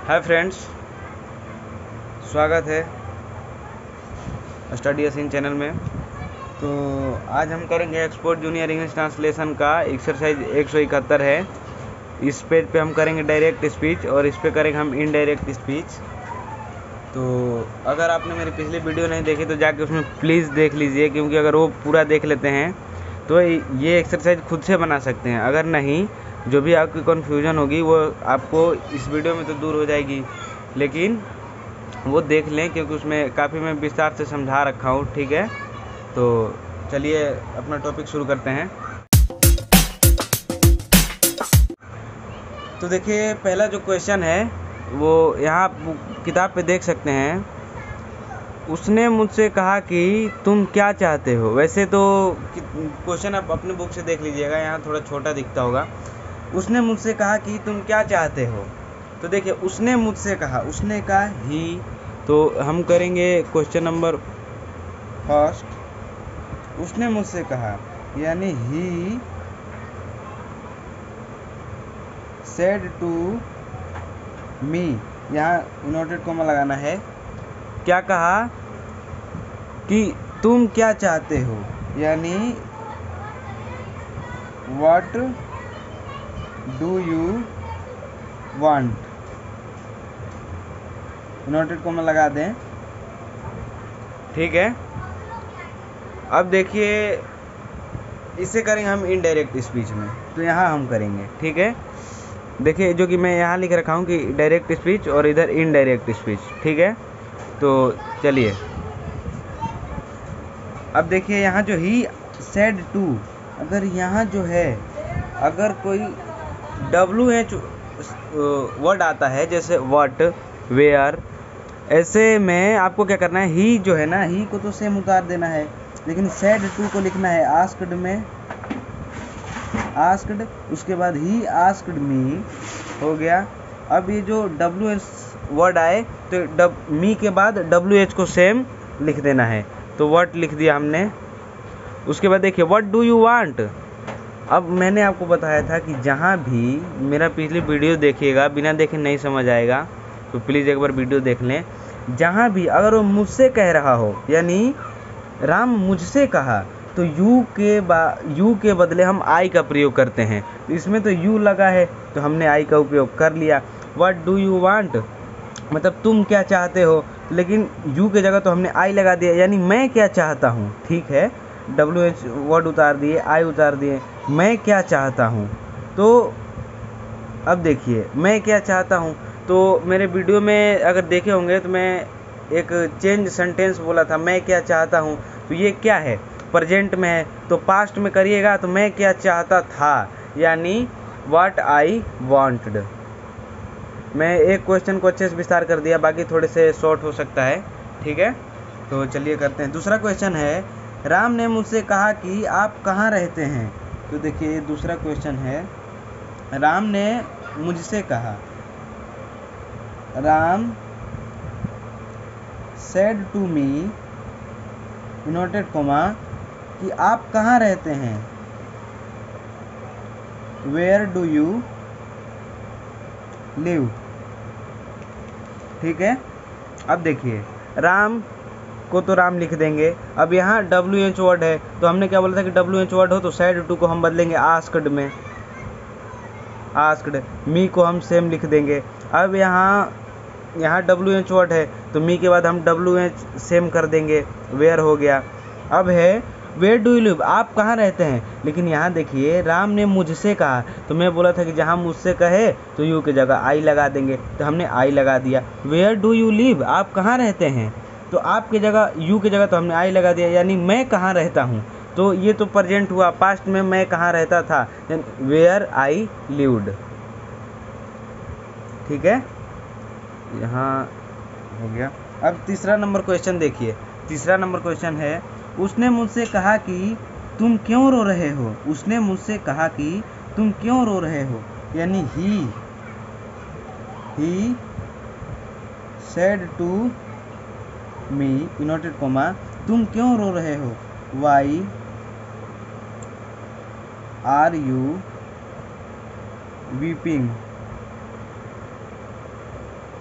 Hi friends, स्वागत है study असीन channel में। तो आज हम करेंगे एक्सपोर्ट जूनियर इंग्लिश ट्रांसलेशन का एक्सरसाइज 171 है। इस पेज पे हम करेंगे डायरेक्ट स्पीच और इस पे करेंगे हम इनडायरेक्ट स्पीच। तो अगर आपने मेरी पिछली वीडियो नहीं देखी तो जाके उसमें प्लीज़ देख लीजिए, क्योंकि अगर वो पूरा देख लेते हैं तो ये एक्सरसाइज खुद से बना सकते हैं। अगर नहीं, जो भी आपकी कन्फ्यूजन होगी वो आपको इस वीडियो में तो दूर हो जाएगी, लेकिन वो देख लें क्योंकि उसमें काफ़ी मैं विस्तार से समझा रखा हूँ। ठीक है, तो चलिए अपना टॉपिक शुरू करते हैं। तो देखिए, पहला जो क्वेश्चन है वो यहाँ आप किताब पे देख सकते हैं। उसने मुझसे कहा कि तुम क्या चाहते हो। वैसे तो क्वेश्चन आप अपने बुक से देख लीजिएगा, यहाँ थोड़ा छोटा दिखता होगा। उसने मुझसे कहा कि तुम क्या चाहते हो। तो देखिए, उसने मुझसे कहा, उसने कहा ही। तो हम करेंगे क्वेश्चन नंबर फर्स्ट। उसने मुझसे कहा यानी ही सेड टू मी, यहाँ इनवर्टेड कॉमा लगाना है। क्या कहा कि तुम क्या चाहते हो, यानी what do you want, inverted comma लगा दें। ठीक है, अब देखिए इसे करेंगे हम इनडायरेक्ट स्पीच में, तो यहाँ हम करेंगे। ठीक है, देखिए जो कि मैं यहाँ लिख रखा हूँ कि डायरेक्ट स्पीच और इधर इनडायरेक्ट स्पीच। ठीक है, तो चलिए अब देखिए यहाँ जो ही सेड टू, अगर यहाँ जो है अगर कोई WH वर्ड आता है जैसे व्हाट, वेयर, ऐसे में आपको क्या करना है, ही जो है ना, ही को तो सेम उतार देना है, लेकिन सेड टू को लिखना है आस्क्ड में, आस्क्ड, उसके बाद ही आस्क्ड मी हो गया। अब ये जो WH वर्ड आए तो मी के बाद WH को सेम लिख देना है, तो व्हाट लिख दिया हमने। उसके बाद देखिए व्हाट डू यू वांट। अब मैंने आपको बताया था कि जहाँ भी मेरा पिछली वीडियो देखिएगा, बिना देखे नहीं समझ आएगा, तो प्लीज़ एक बार वीडियो देख लें। जहाँ भी अगर वो मुझसे कह रहा हो, यानी राम मुझसे कहा, तो यू के बदले हम आई का प्रयोग करते हैं। तो इसमें तो यू लगा है तो हमने आई का उपयोग कर लिया। व्हाट डू यू वांट मतलब तुम क्या चाहते हो, लेकिन यू के जगह तो हमने आई लगा दिया, यानी मैं क्या चाहता हूँ। ठीक है, WH वर्ड उतार दिए, आई उतार दिए, मैं क्या चाहता हूँ। तो अब देखिए मैं क्या चाहता हूँ, तो मेरे वीडियो में अगर देखे होंगे तो मैं एक चेंज सेंटेंस बोला था, मैं क्या चाहता हूँ। तो ये क्या है, प्रेजेंट में है, तो पास्ट में करिएगा तो मैं क्या चाहता था, यानी व्हाट आई वांटेड। मैं एक क्वेश्चन को अच्छे से विस्तार कर दिया, बाकी थोड़े से शॉर्ट हो सकता है। ठीक है, तो चलिए करते हैं। दूसरा क्वेश्चन है, राम ने मुझसे कहा कि आप कहाँ रहते हैं। तो देखिए दूसरा क्वेश्चन है, राम ने मुझसे कहा, Ram said to me, inverted comma, कि आप कहाँ रहते हैं, वेयर डू यू लिव। ठीक है, अब देखिए राम को तो राम लिख देंगे। अब यहाँ WH वर्ड है तो हमने क्या बोला था कि WH वर्ड हो तो सेड टू को हम बदलेंगे आस्क्ड में, आस्क्ड। मी को हम सेम लिख देंगे। अब यहाँ WH वर्ड है तो मी के बाद हम WH सेम कर देंगे, वेयर हो गया। अब है वेयर डू यू लिव, आप कहाँ रहते हैं, लेकिन यहाँ देखिए राम ने मुझसे कहा, तो मैं बोला था कि जहाँ मुझसे कहे तो यू की जगह आई लगा देंगे, तो हमने आई लगा दिया। वेयर डू यू लिव, आप कहाँ रहते हैं, तो आपकी जगह यू की जगह तो हमने आई लगा दिया, यानी मैं कहाँ रहता हूँ। तो ये तो प्रेजेंट हुआ, पास्ट में मैं कहाँ रहता था, वेयर आई लिव्ड। ठीक है, यहाँ हो गया। अब तीसरा नंबर क्वेश्चन देखिए, तीसरा नंबर क्वेश्चन है, उसने मुझसे कहा कि तुम क्यों रो रहे हो। उसने मुझसे कहा कि तुम क्यों रो रहे हो, यानी he said to me, inverted comma, तुम क्यों रो रहे हो, why are you weeping.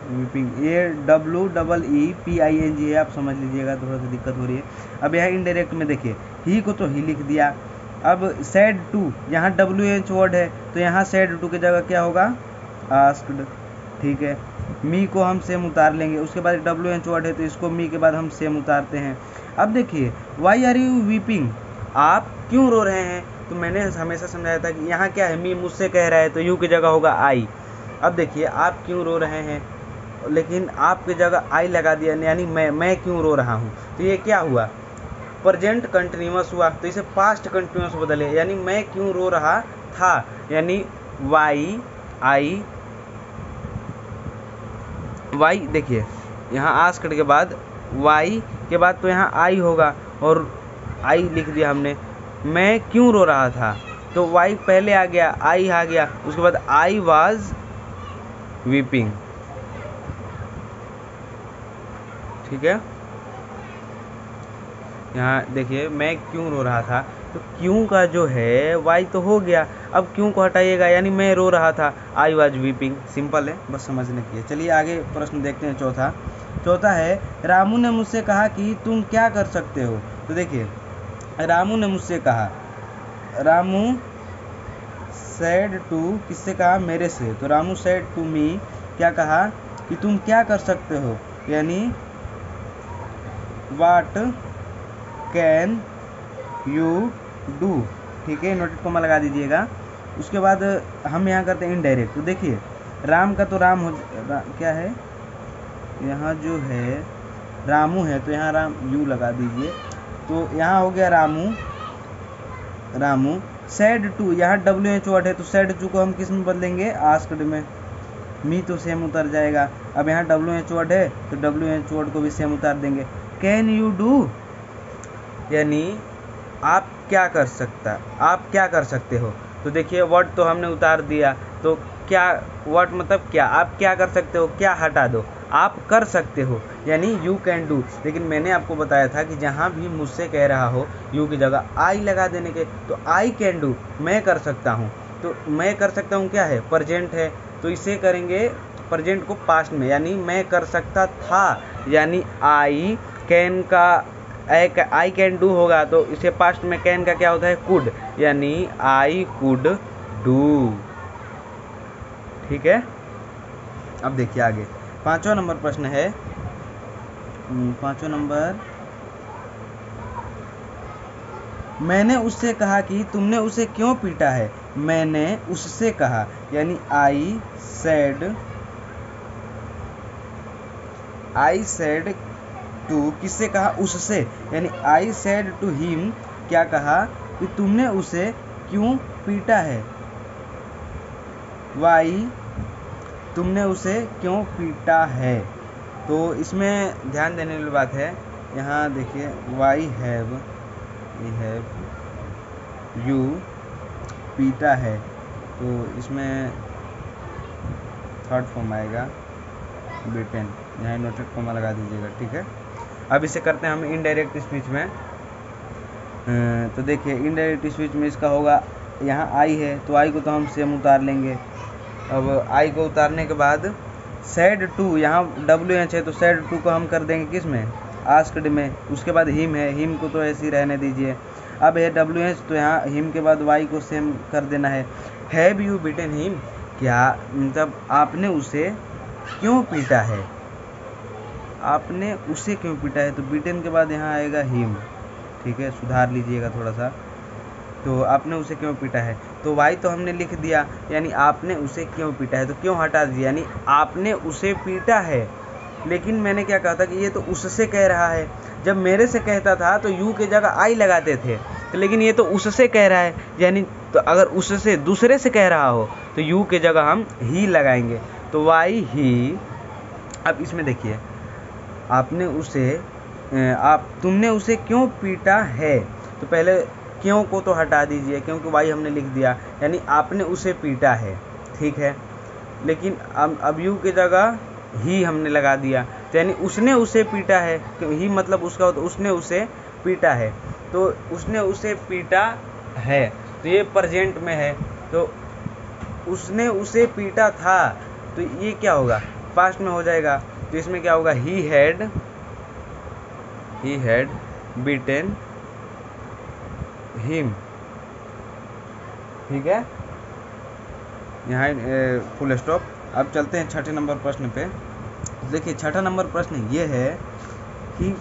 Weeping, ये WEEPING है, आप समझ लीजिएगा, थोड़ा सा दिक्कत हो रही है। अब यहाँ इनडायरेक्ट में देखिए, ही को तो ही लिख दिया। अब सैड टू, यहाँ WH वर्ड है तो यहाँ सैड टू की जगह क्या होगा, आस्क्ड, ठीक है। मी को हम सेम उतार लेंगे, उसके बाद WH वर्ड है तो इसको मी के बाद हम सेम उतारते हैं। अब देखिए, वाई आर यू वीपिंग, आप क्यों रो रहे हैं, तो मैंने हमेशा समझाया था कि यहाँ क्या है, मी मुझसे कह रहा है तो यू की जगह होगा आई। अब देखिए, आप क्यों रो रहे हैं, लेकिन आपकी जगह आई लगा दिया, यानी मैं क्यों रो रहा हूँ, तो ये क्या हुआ, प्रेजेंट कंटिन्यूअस हुआ, तो इसे पास्ट कंटिन्यूअस बदले, यानी मैं क्यों रो रहा था, यानी वाई आई, वाई देखिए यहाँ आस्क्ड के बाद वाई के बाद तो यहाँ आई होगा, और आई लिख दिया हमने। मैं क्यों रो रहा था, तो वाई पहले आ गया, आई आ गया, उसके बाद आई वाज वीपिंग, ठीक है। यहाँ देखिए, मैं क्यों रो रहा था, तो क्यों का जो है वाई तो हो गया, अब क्यों को हटाइएगा, यानी मैं रो रहा था, आई वाज वीपिंग, सिंपल है, बस समझने की है। चलिए आगे प्रश्न देखते हैं। चौथा है, रामू ने मुझसे कहा कि तुम क्या कर सकते हो, तो देखिए रामू ने मुझसे कहा, रामू सैड टू, किससे कहा, मेरे से, तो रामू सैड टू मी, क्या कहा कि तुम क्या कर सकते हो, यानी वाट कैन यू डू, ठीक है, नोटेड कॉमा लगा दीजिएगा। उसके बाद हम यहाँ करते हैं इनडायरेक्ट, तो देखिए राम का तो राम हो क्या है, यहाँ जो है रामू है तो यहाँ राम यू लगा दीजिए, तो यहाँ हो गया रामू। सैड टू, यहाँ WH वर्ड है तो सैड टू को हम किस में बदलेंगे, आस्क्ड में, मी तो सेम उतर जाएगा। अब यहाँ WH वर्ड है तो WH वर्ड को भी सेम उतार देंगे। कैन यू डू, यानी आप क्या कर सकते हो, तो देखिए वर्ड तो हमने उतार दिया, तो क्या वर्ड मतलब क्या, आप क्या कर सकते हो, क्या हटा दो, आप कर सकते हो, यानी यू कैन डू। लेकिन मैंने आपको बताया था कि जहाँ भी मुझसे कह रहा हो यू की जगह आई लगा देने के, तो आई कैन डू, मैं कर सकता हूँ, तो मैं कर सकता हूँ क्या है, प्रेजेंट है, तो इसे करेंगे प्रेजेंट को पास्ट में, यानी मैं कर सकता था, यानी आई कैन का आई कैन डू होगा, तो इसे पास्ट में कैन का क्या होता है, कुड, यानी आई कुड डू, ठीक है। अब देखिए आगे पांचवा नंबर प्रश्न है, मैंने उससे कहा कि तुमने उसे क्यों पीटा है, मैंने उससे कहा, यानी आई सेड टू, किससे कहा, उससे, यानी आई सेड टू हिम, क्या कहा कि तुमने उसे क्यों पीटा है, वाई, तुमने उसे क्यों पीटा है। तो इसमें ध्यान देने वाली बात है, यहाँ देखिए वाई हैव यू पीटा है, तो इसमें थर्ड फॉर्म आएगा बीटन, यहाँ नोटेड कॉमा लगा दीजिएगा, ठीक है। अब इसे करते हैं हम इनडायरेक्ट स्पीच में, तो देखिए इनडायरेक्ट स्पीच में इसका होगा, यहाँ आई है तो आई को तो हम सेम उतार लेंगे। अब आई को उतारने के बाद सैड टू, यहाँ WH है तो सैड टू को हम कर देंगे किस में, आस्क्ड में। उसके बाद हिम है, हिम को तो ऐसे ही रहने दीजिए। अब है WH तो यहाँ हिम के बाद वाई को सेम कर देना है। हैव यू बीटन हिम, क्या मतलब आपने उसे क्यों पीटा है, आपने उसे क्यों पीटा है, तो बीटन के बाद यहाँ आएगा हिम, ठीक है, सुधार लीजिएगा थोड़ा सा। तो आपने उसे क्यों पीटा है, तो वाई तो हमने लिख दिया, यानी आपने उसे क्यों पीटा है, तो क्यों हटा दिया, यानी आपने उसे पीटा है। लेकिन मैंने क्या कहा था कि ये तो उससे कह रहा है, जब मेरे से कहता था तो यू की जगह आई लगाते थे, तो लेकिन ये तो उससे कह रहा है, यानी तो अगर उससे दूसरे से कह रहा हो तो यू की जगह हम ही लगाएंगे, तो वाई ही। अब इसमें देखिए आपने उसे तुमने उसे क्यों पीटा है, तो पहले क्यों को तो हटा दीजिए क्योंकि वाई हमने लिख दिया, यानी आपने उसे पीटा है, ठीक है। लेकिन अब यू की जगह ही हमने लगा दिया, तो यानी उसने उसे पीटा है, ही मतलब उसका होता उसने उसे पीटा है, तो उसने उसे पीटा है, तो ये प्रेजेंट में है, तो उसने उसे पीटा था, तो ये क्या होगा, पास्ट में हो जाएगा, तो इसमें क्या होगा, ही हैड बीटेन हिम। ठीक है, यहाँ फुल स्टॉप। अब चलते हैं छठे नंबर प्रश्न पे। देखिए छठा नंबर प्रश्न ये है कि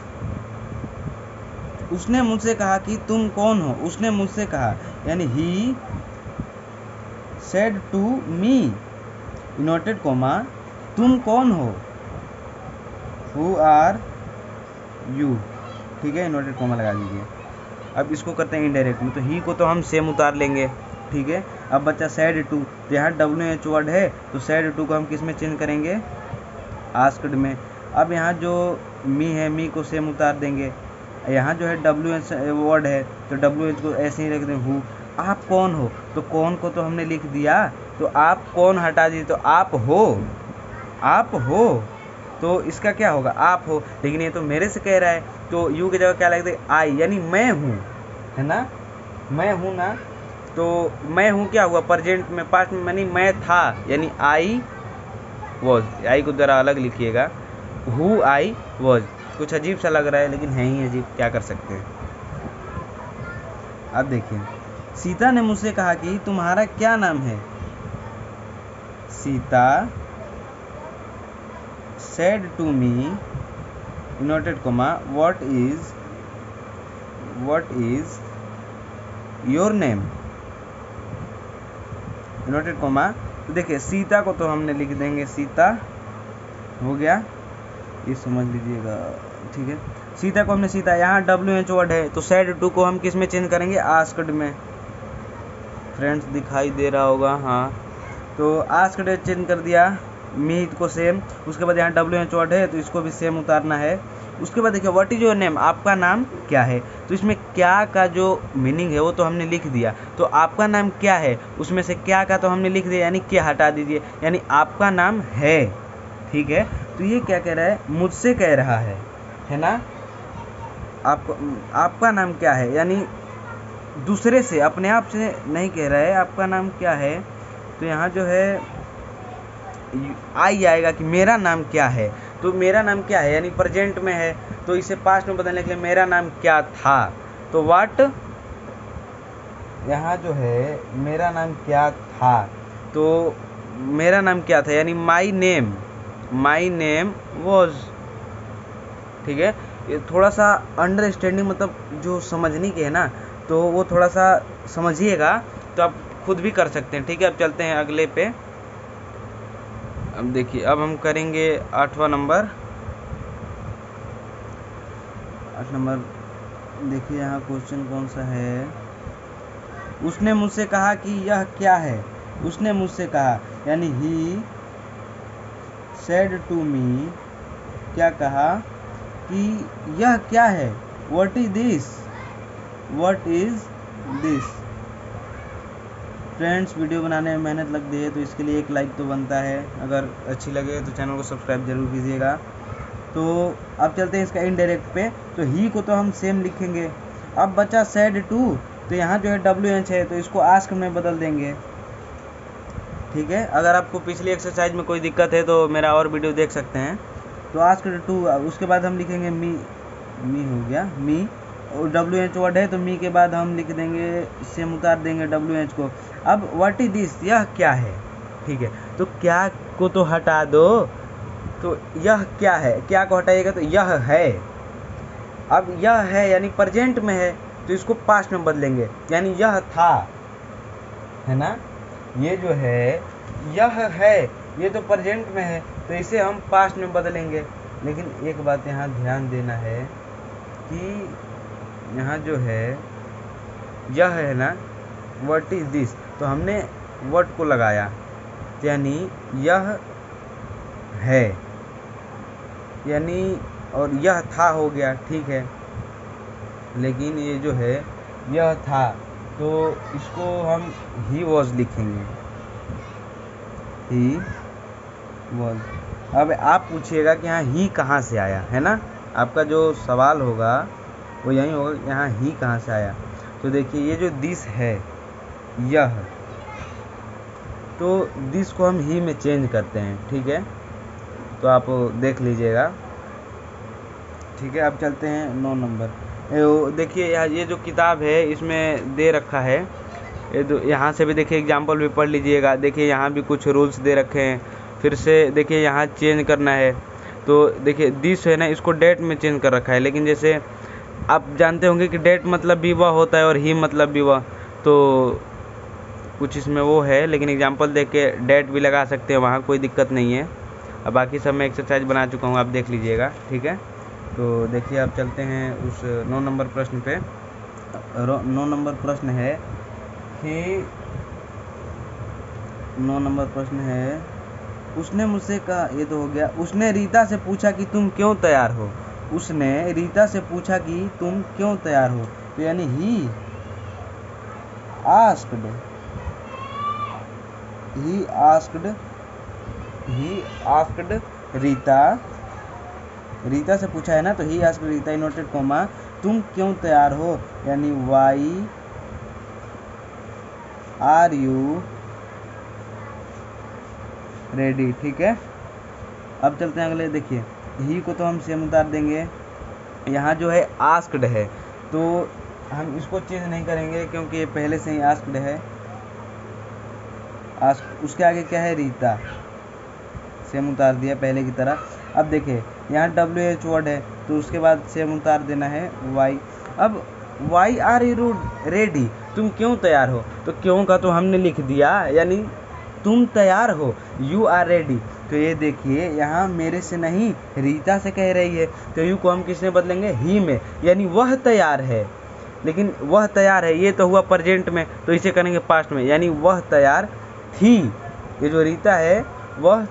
उसने मुझसे कहा कि तुम कौन हो। उसने मुझसे कहा, यानी he said to me, inverted comma, तुम कौन हो, हु आर यू। ठीक है, इनवर्टेड कॉमा लगा दीजिए। अब इसको करते हैं इनडायरेक्ट में, तो ही को तो हम सेम उतार लेंगे। ठीक है, अब बच्चा सेड टू, तो यहाँ WH वर्ड है, तो सेड टू को हम किस में चेंज करेंगे, आस्क्ड में। अब यहाँ जो मी है, मी को सेम उतार देंगे। यहाँ जो है WH वर्ड है, तो WH को ऐसे ही रख दें, हु। आप कौन हो, तो कौन को तो हमने लिख दिया, तो आप कौन हटा दीजिए, तो आप हो, तो इसका क्या होगा, आप हो। लेकिन ये तो मेरे से कह रहा है, तो यू की जगह क्या लग दे, आई, यानी मैं हूँ, है ना, मैं हूँ ना। तो मैं हूँ क्या हुआ, प्रेजेंट में, पास्ट में, यानी मैं था, यानी आई वॉज। आई को जरा अलग लिखिएगा, हु आई वॉज। कुछ अजीब सा लग रहा है, लेकिन है ही अजीब, क्या कर सकते हैं। अब देखिए, सीता ने मुझसे कहा कि तुम्हारा क्या नाम है। Sita said to me, inverted comma, what is your name, inverted comma. तो देखिए सीता को तो हमने लिख देंगे, सीता हो गया, ये समझ लीजिएगा। ठीक है, सीता को हमने सीता, यहाँ WH वर्ड है, तो सेड टू को हम किस में चेंज करेंगे, आस्क्ड में। फ्रेंड्स दिखाई दे रहा होगा, हाँ, तो आस्क्ड चेंज कर दिया, मी को सेम। उसके बाद यहाँ WH वर्ड है, तो इसको भी सेम उतारना है। उसके बाद देखिए व्हाट इज योर नेम, आपका नाम क्या है। तो इसमें क्या का जो मीनिंग है वो तो हमने लिख दिया, तो आपका नाम क्या है, उसमें से क्या का तो हमने लिख दिया, यानी क्या हटा दीजिए, यानी आपका नाम है। ठीक है, तो ये क्या कह रहा है, मुझसे कह रहा है ना, आपका नाम क्या है, यानी दूसरे से, अपने आप से नहीं कह रहा है, आपका नाम क्या है। तो यहाँ जो है आई आएगा कि मेरा नाम क्या है, तो मेरा नाम क्या है यानी प्रेजेंट में है, तो इसे पास्ट में बदलने के लिए मेरा नाम क्या था, तो व्हाट, यहाँ जो है मेरा नाम क्या था, तो मेरा नाम क्या था, यानी माई नेम वॉज। ठीक है, ये थोड़ा सा अंडरस्टैंडिंग, मतलब जो समझने के है ना, तो वो थोड़ा सा समझिएगा, तो आप खुद भी कर सकते हैं। ठीक है, अब चलते हैं अगले पे। अब देखिए, अब हम करेंगे 8वां नंबर। 8 नंबर देखिए, यहाँ क्वेश्चन कौन सा है। उसने मुझसे कहा कि यह क्या है। उसने मुझसे कहा, यानी ही सेड टू मी, क्या कहा कि यह क्या है, what is this. Friends, video बनाने में मेहनत लगती है, तो इसके लिए एक लाइक तो बनता है। अगर अच्छी लगे तो चैनल को सब्सक्राइब जरूर कीजिएगा। तो अब चलते हैं इसका इनडायरेक्ट पे। तो ही को तो हम सेम लिखेंगे। अब बचा सेड टू, तो यहाँ जो है WH है, तो इसको आस्क में बदल देंगे। ठीक है, अगर आपको पिछली एक्सरसाइज में कोई दिक्कत है तो मेरा और वीडियो देख सकते हैं। तो आस्क टू, उसके बाद हम लिखेंगे मी हो गया, मी, और WH वर्ड है, तो मी के बाद हम लिख देंगे, सेम उतार देंगे WH को। अब व्हाट इज दिस, यह क्या है। ठीक है, तो क्या को तो हटा दो, तो यह क्या है, क्या को हटाइएगा तो यह है। अब यह है यानी प्रेजेंट में है, तो इसको पास्ट में बदलेंगे, यानी यह था, है ना। ये जो है यह है, ये तो प्रेजेंट में है, तो इसे हम पास्ट में बदलेंगे। लेकिन एक बात यहाँ ध्यान देना है कि यहाँ जो है यह है ना, व्हाट इज दिस, तो हमने व्हाट को लगाया, यानी यह है, यानी, और यह था हो गया। ठीक है, लेकिन ये जो है यह था, तो इसको हम ही वॉज लिखेंगे, ही वॉज। अब आप पूछिएगा कि यहाँ ही कहाँ से आया, है ना, आपका जो सवाल होगा वो यही होगा, यहाँ ही कहाँ से आया। तो देखिए, ये जो दिस है, यह, तो दिस को हम ही में चेंज करते हैं। ठीक है, तो आप देख लीजिएगा। ठीक है, अब चलते हैं 9 नंबर। देखिए ये जो किताब है इसमें दे रखा है, यहाँ से भी देखिए एग्जाम्पल भी पढ़ लीजिएगा। देखिए यहाँ भी कुछ रूल्स दे रखे हैं। फिर से देखिए यहाँ चेंज करना है, तो देखिए दिस है ना, इसको डेट में चेंज कर रखा है। लेकिन जैसे आप जानते होंगे कि डेट मतलब विवाह होता है और ही मतलब विवाह, तो कुछ इसमें वो है। लेकिन एग्जाम्पल देख के डेट भी लगा सकते हैं, वहाँ कोई दिक्कत नहीं है। अब बाकी सब मैं एक्सरसाइज बना चुका हूँ, आप देख लीजिएगा। ठीक है, तो देखिए अब चलते हैं उस 9 नंबर प्रश्न पे। 9 नंबर प्रश्न है कि 9 नंबर प्रश्न है, उसने मुझसे कहा, ये तो हो गया। उसने रीता से पूछा कि तुम क्यों तैयार हो। उसने रीता से पूछा कि तुम क्यों तैयार हो, तो यानी ही आस्क्ड रीता से पूछा है ना, तो he asked Rita inverted comma तुम क्यों तैयार हो, यानी वाई आर यू रेडी। ठीक है, अब चलते हैं अगले। देखिए ही को तो हम सेम उतार देंगे। यहाँ जो है आस्क्ड है, तो हम इसको चेंज नहीं करेंगे क्योंकि ये पहले से ही आस्क्ड है। उसके आगे क्या है, रीता, सेम उतार दिया पहले की तरह। अब देखिए यहाँ WH वर्ड है, तो उसके बाद सेम उतार देना है वाई। अब वाई आर यू रेडी, तुम क्यों तैयार हो, तो क्यों का तो हमने लिख दिया, यानी तुम तैयार हो, यू आर रेडी। तो ये देखिए यहाँ मेरे से नहीं रीता से कह रही है, तो यू को हम किसमें बदलेंगे, ही में, यानी वह तैयार है। लेकिन वह तैयार है ये तो हुआ प्रेजेंट में, तो इसे करेंगे पास्ट में, यानी वह तैयार थी। ये जो रीता है वह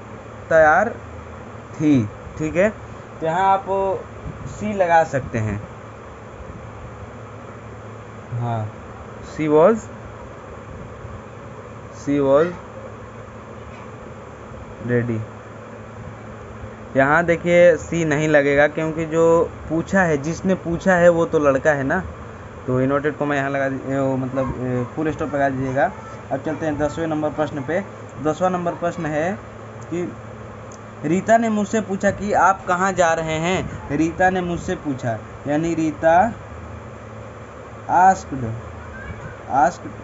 तैयार थी। ठीक है, तो यहाँ आप सी लगा सकते हैं। हाँ, सी वॉज रेडी। यहाँ देखिए सी नहीं लगेगा क्योंकि जो पूछा है, जिसने पूछा है वो तो लड़का है ना, तो इन्वर्टेड कॉमा यहाँ लगा मतलब फुल स्टॉप लगा दीजिएगा। अब चलते हैं 10वें नंबर प्रश्न पे। 10वां नंबर प्रश्न है कि रीता ने मुझसे पूछा कि आप कहाँ जा रहे हैं। रीता ने मुझसे पूछा, यानी रीता आस्क्ड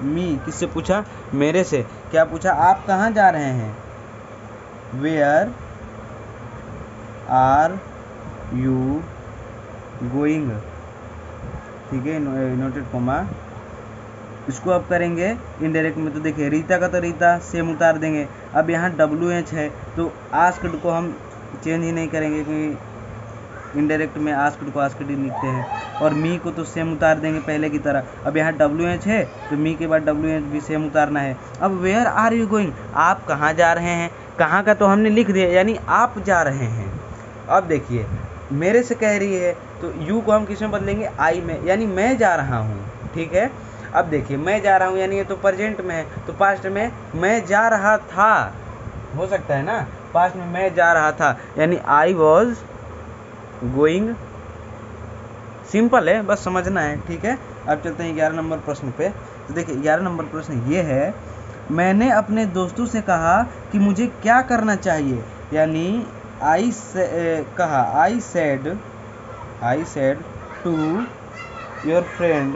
मी, किससे पूछा, मेरे से। क्या पूछा, आप कहाँ जा रहे हैं, वेयर आर यू गोइंग। ठीक है, नोटेड कॉमा। इसको अब करेंगे इनडायरेक्ट में, तो देखिए रीता का तो रीता सेम उतार देंगे। अब यहाँ WH है, तो आस्क्ड को हम चेंज ही नहीं करेंगे क्योंकि इनडायरेक्ट में आस्क्ड को आस्क्ड ही लिखते हैं। और मी को तो सेम उतार देंगे पहले की तरह। अब यहाँ WH है, तो मी के बाद WH भी सेम उतारना है। अब वेयर आर यू गोइंग, आप कहाँ जा रहे हैं। कहाँ का तो हमने लिख दिया, यानी आप जा रहे हैं। अब देखिए मेरे से कह रही है, तो यू को हम किस में बदलेंगे, आई में, यानी मैं जा रहा हूँ। ठीक है, अब देखिए मैं जा रहा हूँ यानी ये तो प्रेजेंट में है, तो पास्ट में मैं जा रहा था हो सकता है ना, पास्ट में मैं जा रहा था, यानी आई वॉज गोइंग। सिंपल है, बस समझना है। ठीक है, अब चलते हैं 11 नंबर प्रश्न पे। तो देखिए 11 नंबर प्रश्न ये है, मैंने अपने दोस्तों से कहा कि मुझे क्या करना चाहिए, यानी I said to your friend.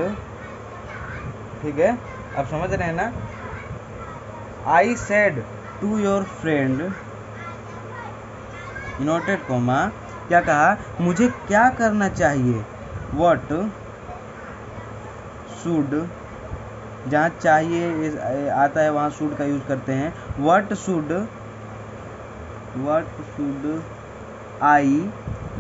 ठीक है, आप समझ रहे हैं ना, I said to your friend noted comma, क्या कहा, मुझे क्या करना चाहिए, व्हाट शुड, जहाँ चाहिए आता है वहाँ शुड का यूज करते हैं। What should I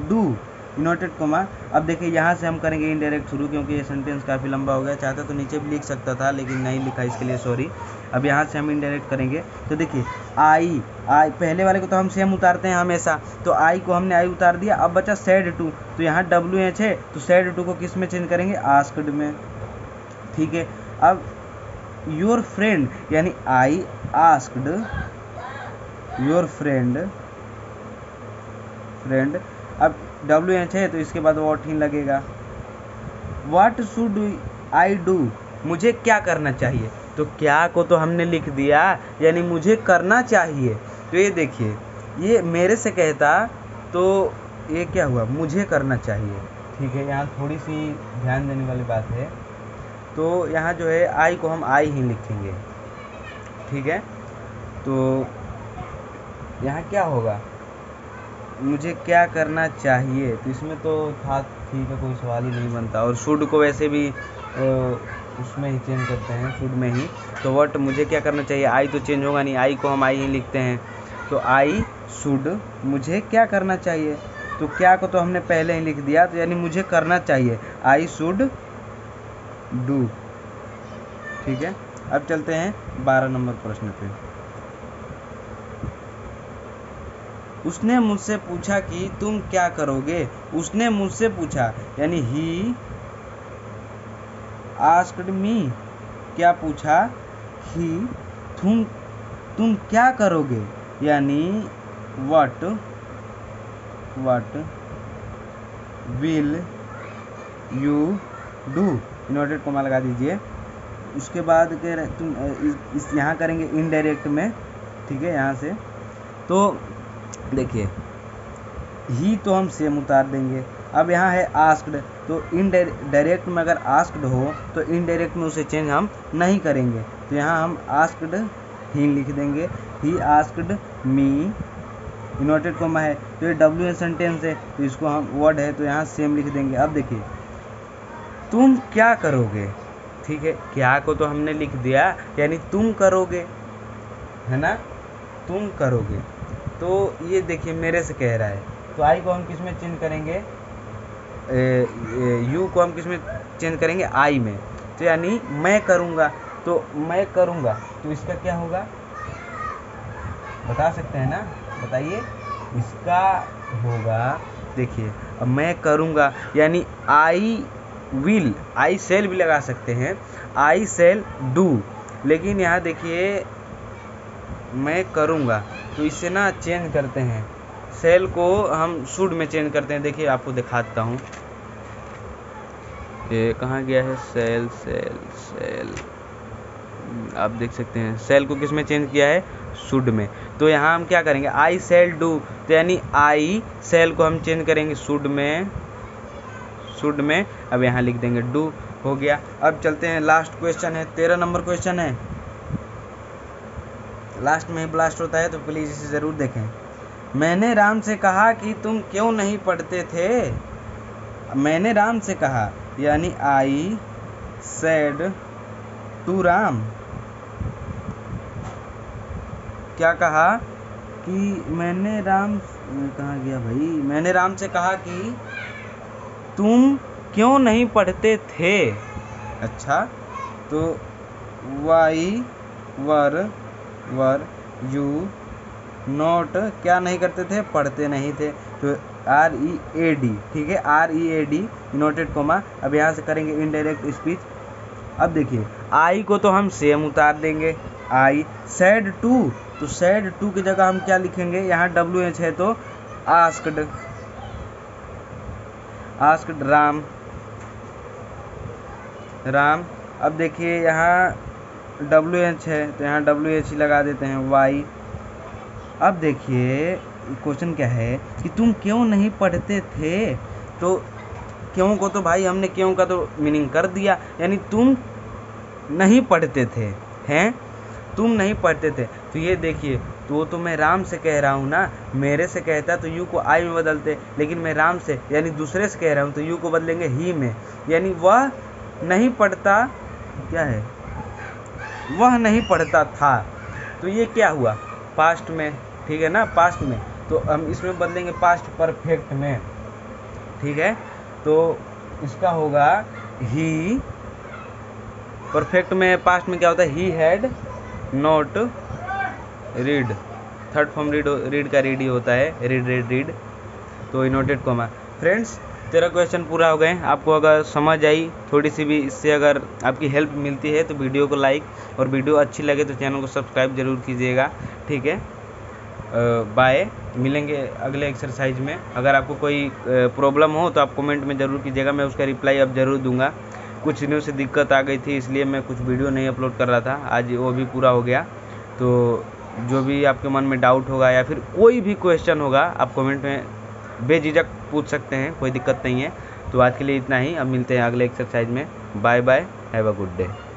do noted comma. अब देखिए यहाँ से हम करेंगे इनडायरेक्ट शुरू, क्योंकि ये सेंटेंस काफ़ी लंबा हो गया। चाहता तो नीचे भी लिख सकता था लेकिन नहीं लिखा, इसके लिए सॉरी। अब यहाँ से हम इनडायरेक्ट करेंगे, तो देखिए आई पहले वाले को तो हम सेम उतारते हैं हमेशा, तो आई को हमने आई उतार दिया। अब बचा सेड टू, तो यहाँ WH है, तो सेड टू को किस में चेंज करेंगे, आस्क्ड में। ठीक है, अब योर फ्रेंड, यानी आई आस्क्ड योर फ्रेंड। अब WH है, तो इसके बाद व्हाट ही लगेगा। व्हाट शुड आई डू, मुझे क्या करना चाहिए, तो क्या को तो हमने लिख दिया, यानी मुझे करना चाहिए। तो ये देखिए ये मेरे से कहता तो ये क्या हुआ, मुझे करना चाहिए। ठीक है, यहाँ थोड़ी सी ध्यान देने वाली बात है। तो यहाँ जो है आई को हम आई ही लिखेंगे। ठीक है, तो यहाँ क्या होगा, मुझे क्या करना चाहिए, तो इसमें तो था, ठीक है, कोई सवाल ही नहीं बनता। और शुड को वैसे भी उसमें ही चेंज करते हैं, शुड में ही। तो व्हाट, मुझे क्या करना चाहिए, आई तो चेंज होगा नहीं, आई को हम आई ही लिखते हैं। तो आई शुड, मुझे क्या करना चाहिए, तो क्या को तो हमने पहले ही लिख दिया, तो यानी मुझे करना चाहिए, आई शुड डू। ठीक है, अब चलते हैं 12 नंबर प्रश्न पे। उसने मुझसे पूछा कि तुम क्या करोगे। उसने मुझसे पूछा यानी ही आस्क्ड मी, क्या पूछा, ही, तुम क्या करोगे, यानी what will you do, inverted comma लगा दीजिए। उसके बाद कह रहे तुम इस यहाँ करेंगे इनडायरेक्ट में। ठीक है, यहाँ से तो देखिए ही तो हम सेम उतार देंगे। अब यहाँ है आस्क्ड, तो डायरेक्ट में अगर आस्क्ड हो तो इनडायरेक्ट में उसे चेंज हम नहीं करेंगे, तो यहाँ हम आस्क्ड ही लिख देंगे। He asked me, inverted comma है, तो ये डब्ल्यू एन सेंटेंस है, तो इसको हम वर्ड है तो यहाँ सेम लिख देंगे। अब देखिए तुम क्या करोगे, ठीक है, क्या को तो हमने लिख दिया, यानी तुम करोगे, है ना, तुम करोगे। तो ये देखिए मेरे से कह रहा है, तो आई को हम किस में चेंज करेंगे, यू को हम किस में चेंज करेंगे, आई में। तो यानी मैं करूँगा, तो मैं करूँगा, तो इसका क्या होगा, बता सकते हैं ना, बताइए। इसका होगा, देखिए अब मैं करूँगा यानी आई विल, आई सेल भी लगा सकते हैं, आई सेल डू, लेकिन यहाँ देखिए मैं करूँगा, तो इससे ना चेंज करते हैं, सेल को हम शुड में चेंज करते हैं। देखिए आपको दिखाता हूँ, ये कहाँ गया है, सेल सेल सेल, आप देख सकते हैं सेल को किस में चेंज किया है, शुड में। तो यहाँ हम क्या करेंगे, आई सेल डू, तो यानी आई सेल को हम चेंज करेंगे शुड में, शुड में। अब यहाँ लिख देंगे डू, हो गया। अब चलते हैं, लास्ट क्वेश्चन है, 13 नंबर क्वेश्चन है, लास्ट में ही ब्लास्ट होता है, तो प्लीज़ इसे ज़रूर देखें। मैंने राम से कहा कि तुम क्यों नहीं पढ़ते थे। मैंने राम से कहा यानी आई सेड टू राम, क्या कहा कि मैंने राम, कहाँ गया भाई, मैंने राम से कहा कि तुम क्यों नहीं पढ़ते थे। अच्छा, तो वाई वर यू नोट, क्या नहीं करते थे, पढ़ते नहीं थे, तो आर ई ए डी, ठीक है, R E A D, noted comma. अब यहाँ से करेंगे इनडायरेक्ट स्पीच। अब देखिए आई को तो हम सेम उतार देंगे, आई सैड टू, तो सैड टू की जगह हम क्या लिखेंगे, यहाँ डब्ल्यू एच है तो आस्क्ड, आस्क्ड राम, राम। अब देखिए यहाँ डब्ल्यू एच है तो यहाँ डब्ल्यू एच ही लगा देते हैं, वाई। अब देखिए क्वेश्चन क्या है कि तुम क्यों नहीं पढ़ते थे, तो क्यों को तो भाई हमने क्यों का तो मीनिंग कर दिया, यानी तुम नहीं पढ़ते थे, हैं, तुम नहीं पढ़ते थे। तो ये देखिए, तो मैं राम से कह रहा हूँ ना, मेरे से कहता तो यू को आई में बदलते, लेकिन मैं राम से यानी दूसरे से कह रहा हूँ तो यू को बदलेंगे ही में, यानी वह नहीं पढ़ता, क्या है, वह नहीं पढ़ता था। तो ये क्या हुआ, पास्ट में, ठीक है ना, पास्ट में, तो हम इसमें बदलेंगे पास्ट परफेक्ट में, ठीक है। तो इसका होगा ही, परफेक्ट में पास्ट में क्या होता है, he had not read, third form read का रीड ही होता है, रीड। तो इनवर्टेड कॉमा। फ्रेंड्स, तेरा क्वेश्चन पूरा हो गए। आपको अगर समझ आई थोड़ी सी भी, इससे अगर आपकी हेल्प मिलती है तो वीडियो को लाइक, और वीडियो अच्छी लगे तो चैनल को सब्सक्राइब जरूर कीजिएगा, ठीक है। बाय, मिलेंगे अगले एक्सरसाइज में। अगर आपको कोई प्रॉब्लम हो तो आप कमेंट में ज़रूर कीजिएगा, मैं उसका रिप्लाई अब ज़रूर दूंगा। कुछ दिनों से दिक्कत आ गई थी, इसलिए मैं कुछ वीडियो नहीं अपलोड कर रहा था, आज वो भी पूरा हो गया। तो जो भी आपके मन में डाउट होगा या फिर कोई भी क्वेश्चन होगा आप कमेंट में बेझिझक पूछ सकते हैं, कोई दिक्कत नहीं है। तो आज के लिए इतना ही, अब मिलते हैं अगले एक्सरसाइज में। Bye bye, have a good day.